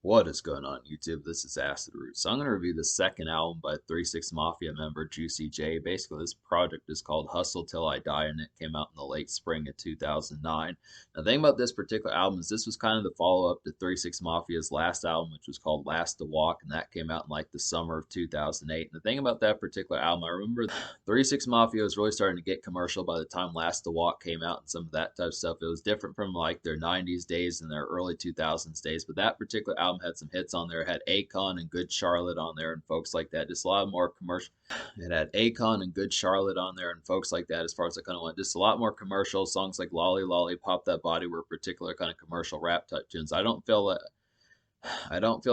What is going on YouTube? This is Acid Root. So I'm going to review the second album by 36 Mafia member Juicy J. Basically, this project is called Hustle Till I Die, and it came out in the late spring of 2009. Now, the thing about this particular album is this was kind of the follow-up to 36 Mafia's last album, which was called Last to Walk, and that came out in like the summer of 2008. And the thing about that particular album, I remember 36 Mafia was really starting to get commercial by the time Last to Walk came out and some of that type of stuff. It was different from like their 90s days and their early 2000s days, but that particular album had some hits on there. It had Akon and Good Charlotte on there and folks like that. Just a lot more commercial. It had Akon and Good Charlotte on there and folks like that as far as I kind of went. Just a lot more commercial songs like Lolly Lolly, Pop That Body were particular kind of commercial rap type tunes. I don't feel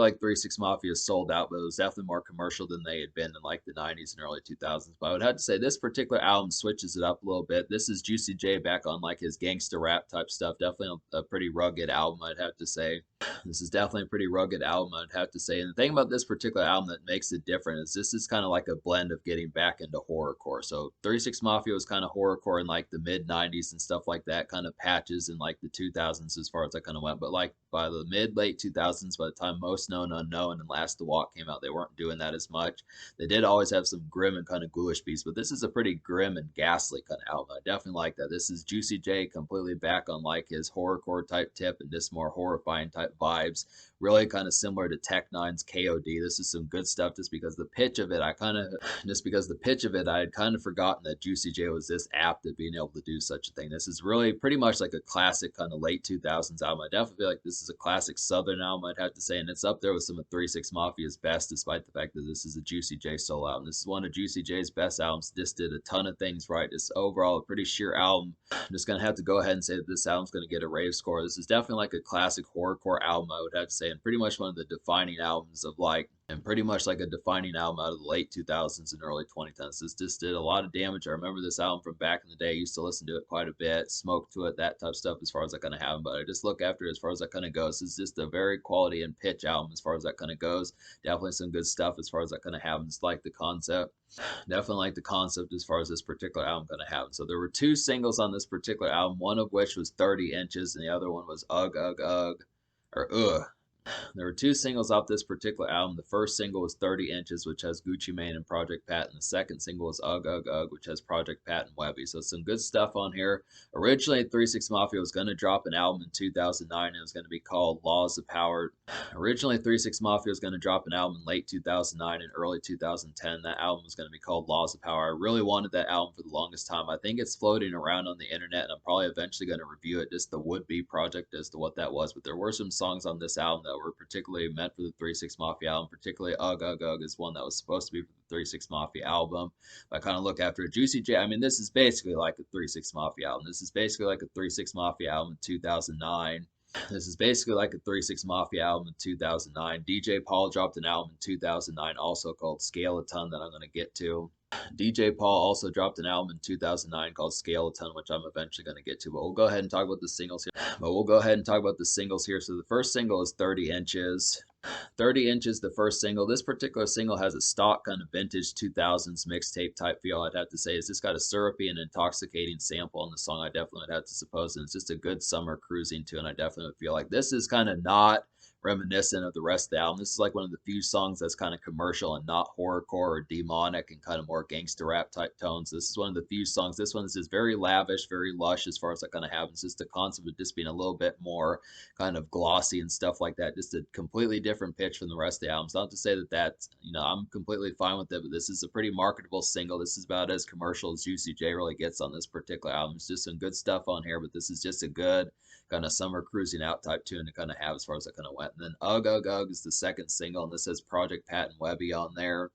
like 36 Mafia sold out, but it was definitely more commercial than they had been in like the 90s and early 2000s. But I would have to say this particular album switches it up a little bit. This is Juicy J back on like his gangster rap type stuff. Definitely a pretty rugged album, I'd have to say. This is definitely a pretty rugged album, I'd have to say. And the thing about this particular album that makes it different is this is kind of like a blend of getting back into horrorcore. So 36 Mafia was kind of horrorcore in like the mid 90s and stuff like that, kind of patches in like the 2000s as far as I kind of went. But like by the mid late 2000s, by the time Most Known Unknown and Last to Walk came out, they weren't doing that as much. They did always have some grim and kind of ghoulish beats, but this is a pretty grim and ghastly kind of album. I definitely like that. This is Juicy J completely back on like his horrorcore type tip and just more horrifying type vibes. Really kind of similar to Tech Nine's KOD. This is some good stuff just because the pitch of it, I had kind of forgotten that Juicy J was this apt at being able to do such a thing. This is really pretty much like a classic kind of late 2000s album. I definitely feel like this is a classic Southern album, I'd have to say, and it's up there with some of 36 Mafia's best, despite the fact that this is a Juicy J solo album. This is one of Juicy J's best albums. Just did a ton of things right. Just overall a pretty sheer album. I'm just gonna have to go ahead and say that this album's gonna get a rave score. This is definitely like a classic horrorcore album, I would have to say, and pretty much one of the defining albums of like and pretty much like a defining album out of the late 2000s and early 2010s. This just did a lot of damage. I remember this album from back in the day. I used to listen to it quite a bit, smoke to it, that type of stuff as far as I kind of have. But I just look after it as far as that kind of goes. This is just a very quality and pitch album as far as that kind of goes. Definitely some good stuff as far as that kind of happens. Like the concept. Definitely like the concept as far as this particular album kind of happens. So there were two singles on this particular album, one of which was 30 inches and the other one was Ugh Ugh Ugh or Ugh. There were two singles off this particular album. The first single was 30 Inches, which has Gucci Mane and Project Pat, and the second single was Ugh Ugh Ugh, which has Project Pat and Webby. So some good stuff on here. Originally, 36 Mafia was going to drop an album in 2009, and it was going to be called Laws of Power. Originally, 36 Mafia was going to drop an album in late 2009 and early 2010. That album was going to be called Laws of Power. I really wanted that album for the longest time. I think it's floating around on the internet, and I'm probably eventually going to review it, just the would-be project as to what that was. But there were some songs on this album that were particularly meant for the 36 Mafia album, particularly Ugh Ugh Ugh is one that was supposed to be for the 36 Mafia album. I kind of look after it. Juicy J, I mean, this is basically like a 36 Mafia album. This is basically like a 36 Mafia album in 2009. This is basically like a 36 Mafia album in 2009. DJ Paul dropped an album in 2009 also called Scale a Ton that I'm going to get to. DJ Paul also dropped an album in 2009 called Scale a Ton, which I'm eventually going to get to. But we'll go ahead and talk about the singles here. So the first single is 30 Inches. 30 Inches, the first single. This particular single has a stock kind of vintage 2000s mixtape type feel, I'd have to say. It's just got a syrupy and intoxicating sample on the song, I definitely would have to suppose. And it's just a good summer cruising tune. I definitely would feel like this is kind of not reminiscent of the rest of the album. This is like one of the few songs that's kind of commercial and not horrorcore or demonic and kind of more gangster rap type tones. This is one of the few songs. This one is just very lavish, very lush as far as that kind of happens. Just the concept of just being a little bit more kind of glossy and stuff like that. Just a completely different pitch from the rest of the album. It's not to say that I'm completely fine with it, but this is a pretty marketable single. This is about as commercial as Juicy J really gets on this particular album. It's just some good stuff on here, but this is just a good kind of summer cruising out type tune to kind of have as far as I kind of went. And then Ugh Ugh Ugh is the second single, and this has Project Pat and Webby on there.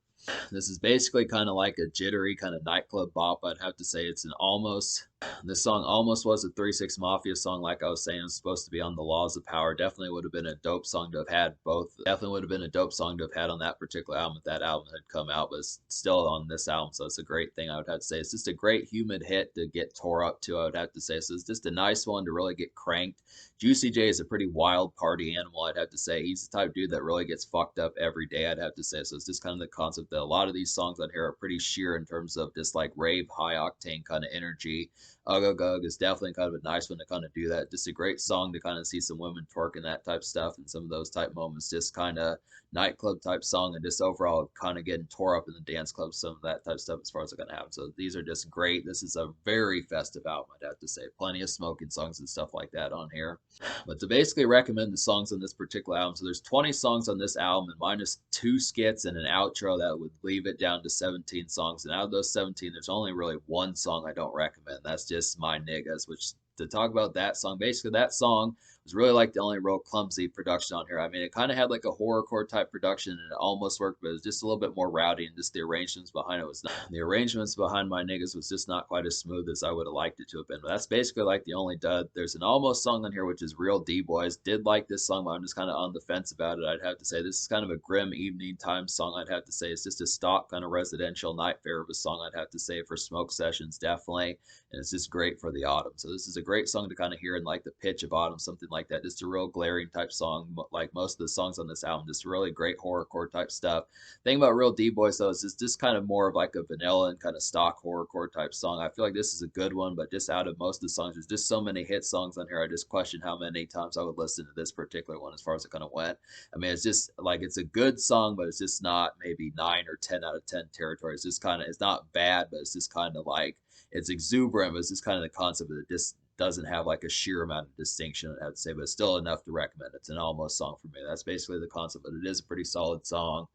This is basically kind of like a jittery kind of nightclub bop. I'd have to say it's an almost. This song almost was a 36 Mafia song, like I was saying. It was supposed to be on the Laws of Power. Definitely would have been a dope song to have had both. Definitely would have been a dope song to have had on that particular album if that album had come out, but it's still on this album, so it's a great thing, I would have to say. It's just a great humid hit to get tore up to, I would have to say. So it's just a nice one to really get cranked. Juicy J is a pretty wild party animal, I'd have to say. He's the type of dude that really gets fucked up every day, I'd have to say. So it's just kind of the concept that a lot of these songs on here are pretty sheer in terms of just like rave, high octane kind of energy. Ugh Ugh Ugh is definitely kind of a nice one to kind of do that. Just a great song to kind of see some women twerking that type stuff and some of those type moments. Just kind of nightclub type song and just overall kind of getting tore up in the dance club, some of that type stuff as far as I can have. So these are just great. This is a very festive album, I'd have to say. Plenty of smoking songs and stuff like that on here. But to basically recommend the songs on this particular album, so there's 20 songs on this album and minus 2 skits and an outro that would leave it down to 17 songs. And out of those 17, there's only really one song I don't recommend. That's just My Niggas, which to talk about that song, basically that song was really like the only real clumsy production on here. I mean, it kind of had like a horrorcore type production and it almost worked, but it was just a little bit more rowdy and just the arrangements behind it was not. The arrangements behind My Niggas was just not quite as smooth as I would have liked it to have been. But that's basically like the only dud. There's an almost song on here, which is Real D-Boys. Did like this song, but I'm just kind of on the fence about it. I'd have to say this is kind of a grim evening time song. I'd have to say it's just a stock kind of residential night fair of a song. I'd have to say for smoke sessions, definitely. And it's just great for the autumn. So this is a great song to kind of hear in like the pitch of autumn, something like that. Just a real glaring type song, like most of the songs on this album. Just really great horrorcore type stuff. Thing about Real D-Boys though is it's just kind of more of like a vanilla and kind of stock horrorcore type song. I feel like this is a good one, but just out of most of the songs, there's just so many hit songs on here. I just question how many times I would listen to this particular one as far as it kind of went. I mean, it's just like it's a good song, but it's just not maybe 9 or 10 out of 10 territory. It's just kind of it's not bad, but it's just kind of like it's exuberant, but it's just kind of the concept of it just doesn't have like a sheer amount of distinction, I'd say, but it's still enough to recommend. It's an almost song for me. That's basically the concept, but it is a pretty solid song.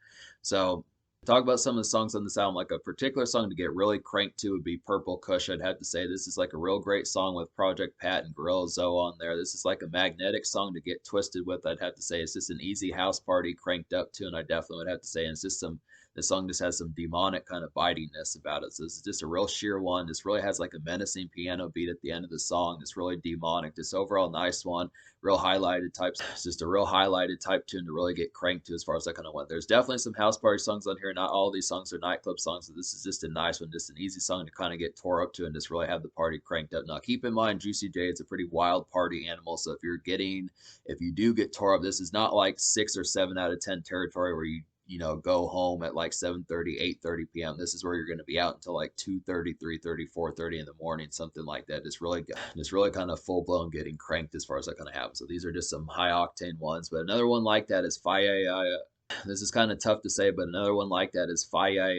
So talk about some of the songs on this album, like a particular song to get really cranked to would be Purple Kush. I'd have to say this is like a real great song with Project Pat and Gorilla Zoe on there. This is like a magnetic song to get twisted with. I'd have to say it's just an easy house party cranked up to, and I definitely would have to say, and it's just some this song just has some demonic kind of bitingness about it. So this is just a real sheer one. This really has like a menacing piano beat at the end of the song. It's really demonic. This overall nice one. Real highlighted type. It's just a real highlighted type tune to really get cranked to as far as that kind of went. There's definitely some house party songs on here. Not all these songs are nightclub songs. So this is just a nice one, just an easy song to kind of get tore up to and just really have the party cranked up. Now keep in mind, Juicy J is a pretty wild party animal. So if you do get tore up, this is not like 6 or 7 out of 10 territory where you know, go home at like 7:30, 8:30 p.m. This is where you're going to be out until like 2:30, 3:30, 4:30 in the morning, something like that. Just really kind of full blown getting cranked as far as that kind of happens. So these are just some high octane ones. But another one like that is Fire. This is kind of tough to say, but another one like that is Fire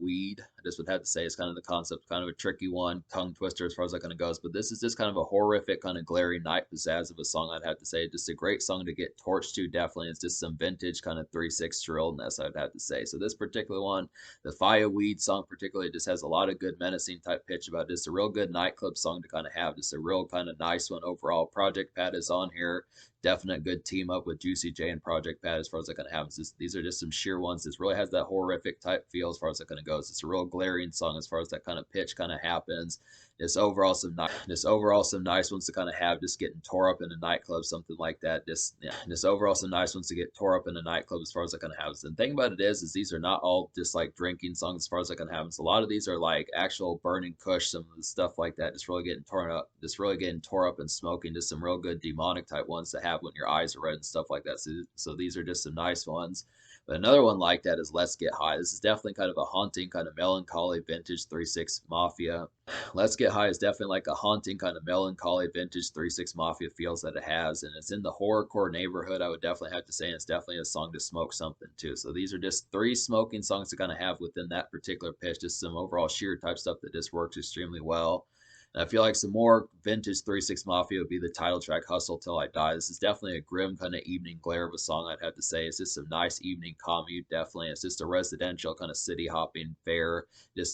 Weed. I just would have to say it's kind of the concept, kind of a tricky one, tongue twister as far as that kind of goes. But this is just kind of a horrific, kind of glaring night pizzazz of a song, I'd have to say. Just a great song to get torched to, definitely. It's just some vintage kind of 3/6 trillness, I'd have to say. So this particular one, the Fire Weed song particularly, just has a lot of good menacing type pitch about it. Just a real good nightclub song to kind of have. Just a real kind of nice one overall. Project Pat is on here. Definite good team up with Juicy J and Project Pat as far as that kind of happens. These are just some sheer ones. This really has that horrific type feel as far as that kind of goes. It's a real glaring song as far as that kind of pitch kind of happens. Just overall some nice ones to kind of have just getting tore up in a nightclub, something like that. Just overall some nice ones to get tore up in a nightclub as far as that kind of happens. And the thing about it is these are not all just like drinking songs as far as that kind of happens. A lot of these are like actual burning kush, some of the stuff like that, just really getting tore up and smoking. Just some real good demonic type ones to have when your eyes are red and stuff like that. So these are just some nice ones. But another one like that is Let's Get High. This is definitely kind of a haunting, kind of melancholy vintage 3/6 Mafia. Let's Get High is definitely like a haunting, kind of melancholy vintage 3/6 Mafia feels that it has. And it's in the horrorcore neighborhood, I would definitely have to say. And it's definitely a song to smoke something too. So these are just 3 smoking songs to kind of have within that particular pitch. Just some overall sheer type stuff that just works extremely well. And I feel like some more vintage 3/6 Mafia would be the title track, Hustle Till I Die. This is definitely a grim kind of evening glare of a song, I'd have to say. It's just some nice evening commute, definitely. It's just a residential kind of city hopping fare.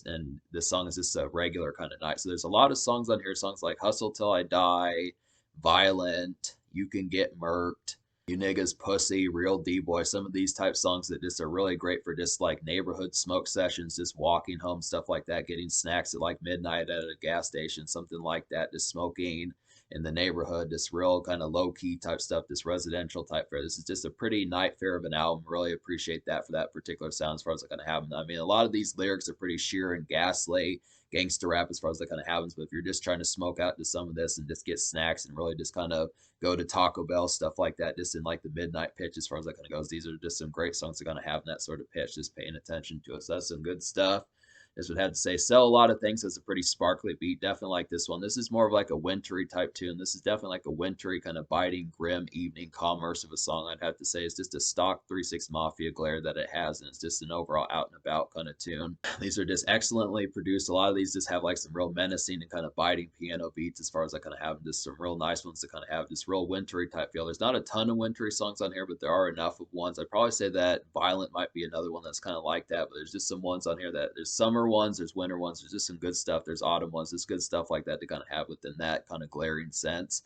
And the song is just a regular kind of night. So there's a lot of songs on here, songs like Hustle Till I Die, Violent, You Can Get Murked, You Niggas Pussy, Real D-Boy, some of these type songs that just are really great for just like neighborhood smoke sessions, just walking home, stuff like that, getting snacks at like midnight at a gas station, something like that, just smoking in the neighborhood, just real kind of low-key type stuff, this residential type fare. This is just a pretty night fare of an album. Really appreciate that for that particular sound as far as I kind of have them. I mean, a lot of these lyrics are pretty sheer and ghastly, gangster rap as far as that kind of happens. But if you're just trying to smoke out to some of this and just get snacks and really just kind of go to Taco Bell, stuff like that, just in like the midnight pitch as far as that kind of goes, these are just some great songs to kind of have in that sort of pitch, just paying attention to it. So that's some good stuff. This would have to say sell a lot of things as a pretty sparkly beat. Definitely like this one. This is more of like a wintry type tune. This is definitely like a wintry kind of biting, grim evening commerce of a song. I'd have to say it's just a stock 3/6 Mafia glare that it has, and it's just an overall out and about kind of tune. These are just excellently produced. A lot of these just have like some real menacing and kind of biting piano beats as far as I kind of have just some real nice ones to kind of have this real wintry type feel. There's not a ton of wintry songs on here, but there are enough of ones. I'd probably say that Violent might be another one that's kind of like that, but there's just some ones on here that there's summer ones, there's winter ones, there's just some good stuff. There's autumn ones, there's good stuff like that to kind of have within that kind of glaring sense.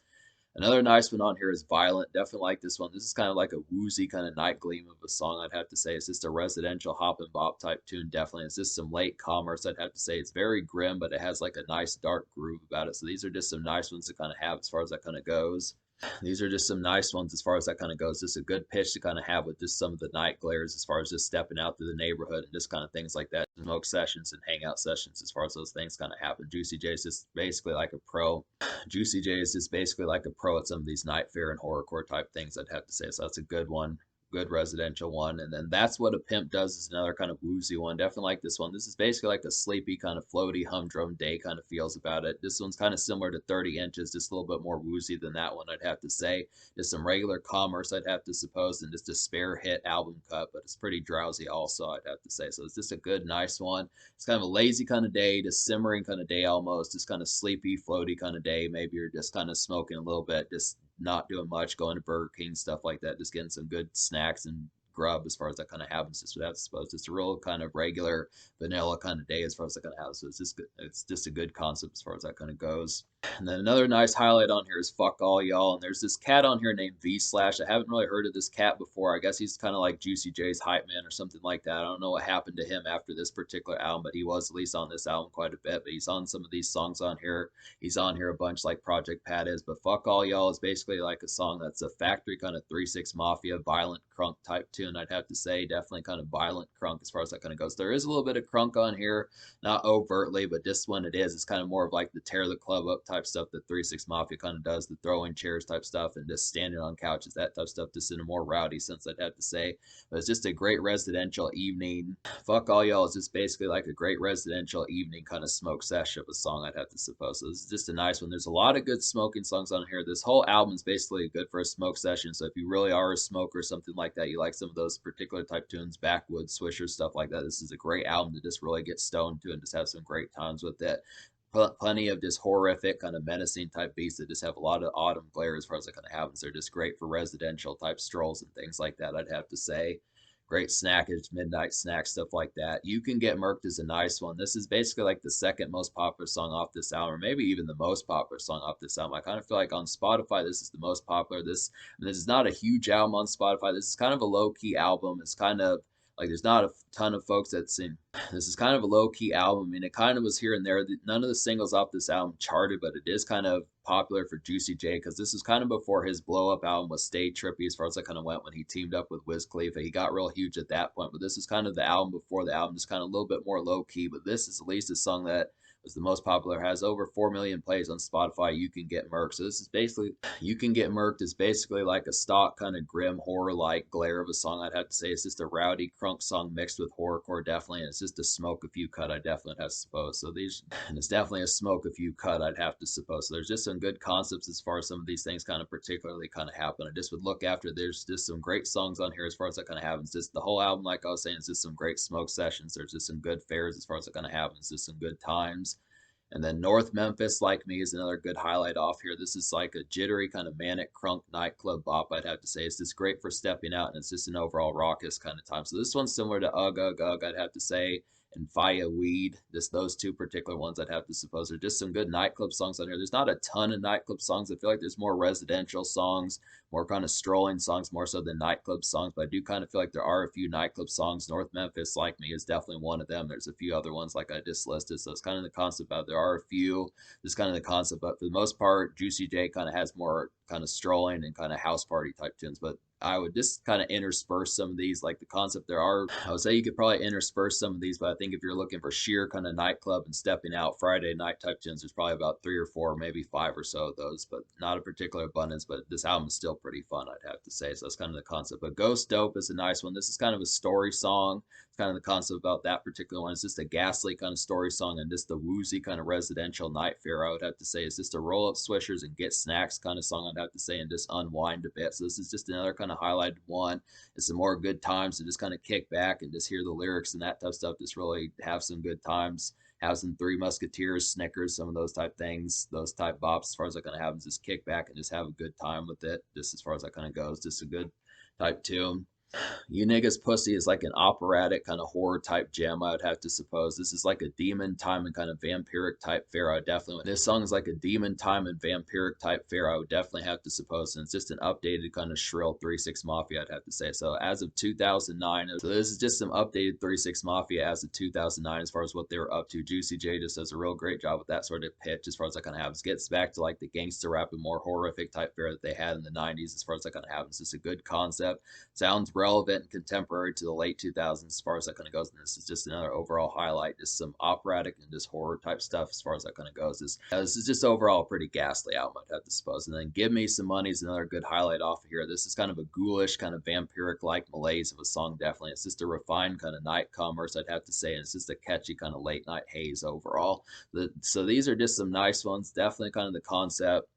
Another nice one on here is Violent. Definitely like this one. This is kind of like a woozy kind of night gleam of a song, I'd have to say. It's just a residential hop and bop type tune, definitely. It's just some late commerce, I'd have to say. It's very grim, but it has like a nice dark groove about it. So these are just some nice ones to kind of have as far as that kind of goes. These are just some nice ones as far as that kind of goes. Just a good pitch to kind of have with just some of the night glares as far as just stepping out through the neighborhood and just kind of things like that. Smoke sessions and hangout sessions as far as those things kind of happen. Juicy J is just basically like a pro. Juicy J is just basically like a pro at some of these night fair and horrorcore type things, I'd have to say. So that's a good one. Good residential one. And then That's What a Pimp Does is another kind of woozy one. Definitely like this one. This is basically like a sleepy kind of floaty humdrum day kind of feels about it. This one's kind of similar to 30 inches, just a little bit more woozy than that one, I'd have to say. Just some regular commerce, I'd have to suppose, and just a spare hit album cut, but it's pretty drowsy also, I'd have to say. So it's just a good, nice one. It's kind of a lazy kind of day, just simmering kind of day almost, just kind of sleepy, floaty kind of day. Maybe you're just kind of smoking a little bit, just not doing much, going to Burger King, stuff like that, just getting some good snacks and grub as far as that kind of happens. Just what I suppose, just a real kind of regular vanilla kind of day as far as that kind of happens. So it's just good. It's just a good concept as far as that kind of goes. And then another nice highlight on here is Fuck All Y'all. And there's this cat on here named V Slash. I haven't really heard of this cat before. I guess he's kind of like Juicy J's hype man or something like that. I don't know what happened to him after this particular album, but he was at least on this album quite a bit. But he's on some of these songs on here. He's on here a bunch like Project Pat is. But Fuck All Y'all is basically like a song that's a factory kind of 3/6 Mafia, violent crunk type tune, I'd have to say. Definitely kind of violent crunk as far as that kind of goes. There is a little bit of crunk on here, not overtly, but just when it is, it's kind of more of like the tear the club up type stuff that 3/6 Mafia kind of does, the throwing chairs type stuff and just standing on couches, that type of stuff, just in a more rowdy sense, I'd have to say. But it's just a great residential evening. Fuck All Y'all is just basically like a great residential evening kind of smoke sesh of a song, I'd have to suppose. So this is just a nice one. There's a lot of good smoking songs on here. This whole album is basically good for a smoke session. So if you really are a smoker or something like that, you like some of those particular type tunes, backwoods, swishers, stuff like that, this is a great album to just really get stoned to and just have some great times with it. Plenty of just horrific kind of menacing type beats that just have a lot of autumn glare as far as that kind of happens. They're just great for residential type strolls and things like that, I'd have to say. Great snackage, midnight snack, stuff like that. You Can Get Murked is a nice one. This is basically like the second most popular song off this album, or maybe even the most popular song off this album. I kind of feel like on Spotify, this is the most popular. This is not a huge album on Spotify. This is kind of a low key album. It's kind of like there's not a ton of folks that sing. This is kind of a low key album. I mean, it kind of was here and there. None of the singles off this album charted, but it is kind of popular for Juicy J because this is kind of before his blow up album was Stay Trippy as far as that kind of went when he teamed up with Wiz Khalifa. He got real huge at that point, but this is kind of the album before the album, just kind of a little bit more low key. But this is at least a song that was the most popular, has over 4 million plays on Spotify. You Can Get Murked. So this is basically, You Can Get Murked is basically like a stock kind of grim horror like glare of a song, I'd have to say. It's just a rowdy crunk song mixed with horrorcore, definitely, and it's just a smoke a few cut, I definitely have to suppose. So these, and it's definitely a smoke a few cut, I'd have to suppose. So there's just some good concepts as far as some of these things kind of particularly kind of happen. I just would look after, there's just some great songs on here as far as that kind of happens. Just the whole album, like I was saying, is just some great smoke sessions. There's just some good fairs as far as that kind of happens. Just some good times. And then North Memphis, Like Me, is another good highlight off here. This is like a jittery kind of manic crunk nightclub bop, I'd have to say. It's just great for stepping out, and it's just an overall raucous kind of time. So this one's similar to Ugg Ugg Ugg, I'd have to say, and Fire Weed. Just those two particular ones, I'd have to suppose, are just some good nightclub songs on here. There's not a ton of nightclub songs. I feel like there's more residential songs, more kind of strolling songs, more so than nightclub songs. But I do kind of feel like there are a few nightclub songs. North Memphis, Like Me, is definitely one of them. There's a few other ones like I just listed. So it's kind of the concept of there are a few. This is kind of the concept, but for the most part, Juicy J kind of has more kind of strolling and kind of house party type tunes. But I would just kind of intersperse some of these, like the concept there are. I would say you could probably intersperse some of these, but I think if you're looking for sheer kind of nightclub and stepping out Friday night type tunes, there's probably about 3 or 4, maybe 5 or so of those, but not a particular abundance. But this album is still pretty fun, I'd have to say. So that's kind of the concept. But Ghost Dope is a nice one. This is kind of a story song. It's kind of the concept about that particular one. It's just a ghastly kind of story song and just the woozy kind of residential night fare, I would have to say. It's just a roll up swishers and get snacks kind of song, I'd have to say, and just unwind a bit. So this is just another kind of highlighted one. It's some more good times to just kind of kick back and just hear the lyrics and that type of stuff. Just really have some good times. Have some Three Musketeers, Snickers, some of those type things, those type bops. As far as I kind of have, just kick back and just have a good time with it. Just as far as that kind of goes, just a good type tune. You Niggas Pussy is like an operatic kind of horror type gem, I would have to suppose. This is like a demon time and kind of vampiric type fare. I definitely, this song is like a demon time and vampiric type fare, I would definitely have to suppose. And it's just an updated kind of shrill 3-6 Mafia, I'd have to say. So as of 2009, so this is just some updated 3-6 Mafia as of 2009 as far as what they were up to. Juicy J just does a real great job with that sort of pitch as far as I kind of have. It gets back to like the gangster rap and more horrific type fare that they had in the 90s as far as I kind of have. It's just a good concept. Sounds relevant and contemporary to the late 2000s as far as that kind of goes. And this is just another overall highlight, just some operatic and just horror type stuff as far as that kind of goes. This is just overall a pretty ghastly album, I'd have to suppose. And then Give Me Some Money is another good highlight off of here. This is kind of a ghoulish, kind of vampiric like malaise of a song, definitely. It's just a refined kind of night commerce, I'd have to say. And it's just a catchy kind of late night haze overall. So these are just some nice ones, definitely kind of the concept.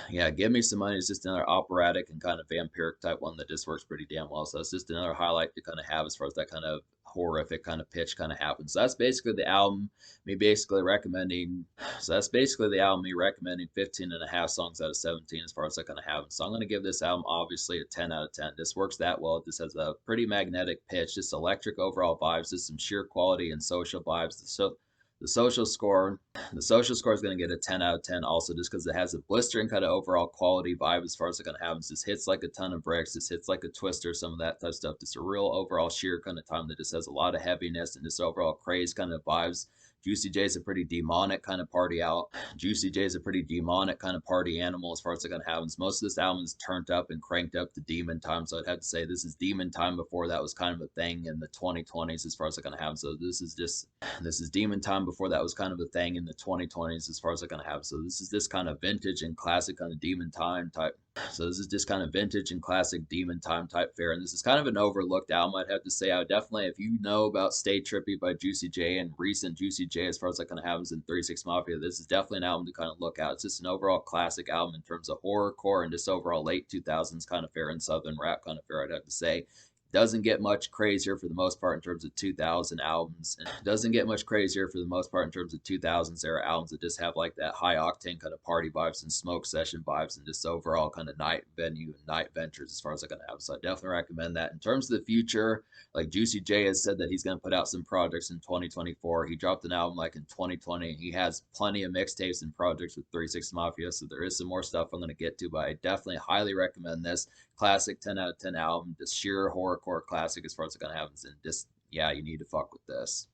Yeah, Give Me Some Money is just another operatic and kind of vampiric type one that just works pretty damn well. So it's just another highlight to kind of have as far as that kind of horrific kind of pitch kind of happens. So that's basically the album, me basically recommending. So that's basically the album, me recommending 15 and a half songs out of 17 as far as that kind of happens. So I'm going to give this album obviously a 10 out of 10. This works that well. This has a pretty magnetic pitch, just electric overall vibes, just some sheer quality and social vibes. So the social score, the social score is going to get a 10 out of 10 also just because it has a blistering kind of overall quality vibe as far as it kind of happens. Just hits like a ton of bricks, just hits like a twister, some of that type of stuff. Just a real overall sheer kind of time that just has a lot of heaviness and just overall craze kind of vibes. Juicy J is a pretty demonic kind of party out. Juicy J is a pretty demonic kind of party animal as far as it kind of happens. Most of this album is turned up and cranked up to demon time. So I'd have to say this is demon time before that was kind of a thing in the 2020s as far as it kind of happens. So this is demon time before that was kind of a thing in the 2020s as far as it kind of happens. So this is this kind of vintage and classic kind of demon time type. So this is just kind of vintage and classic demon time type fare. And this is kind of an overlooked album, I'd have to say. I would definitely, if you know about Stay Trippy by Juicy J and recent Juicy J as far as that kind of happens in 3-6 Mafia, this is definitely an album to kind of look at. It's just an overall classic album in terms of horrorcore and just overall late 2000s kind of fare and southern rap kind of fare, I'd have to say. Doesn't get much crazier for the most part in terms of 2000 albums. And doesn't get much crazier for the most part in terms of 2000s era albums that just have like that high octane kind of party vibes and smoke session vibes and just overall kind of night venue and night ventures as far as I can have. So I definitely recommend that. In terms of the future, like Juicy J has said that he's going to put out some projects in 2024. He dropped an album like in 2020. He has plenty of mixtapes and projects with 3-6 Mafia. So there is some more stuff I'm going to get to, but I definitely highly recommend this. Classic 10 out of 10 album, just sheer horrorcore classic as far as it's gonna happen. And just, yeah, you need to fuck with this.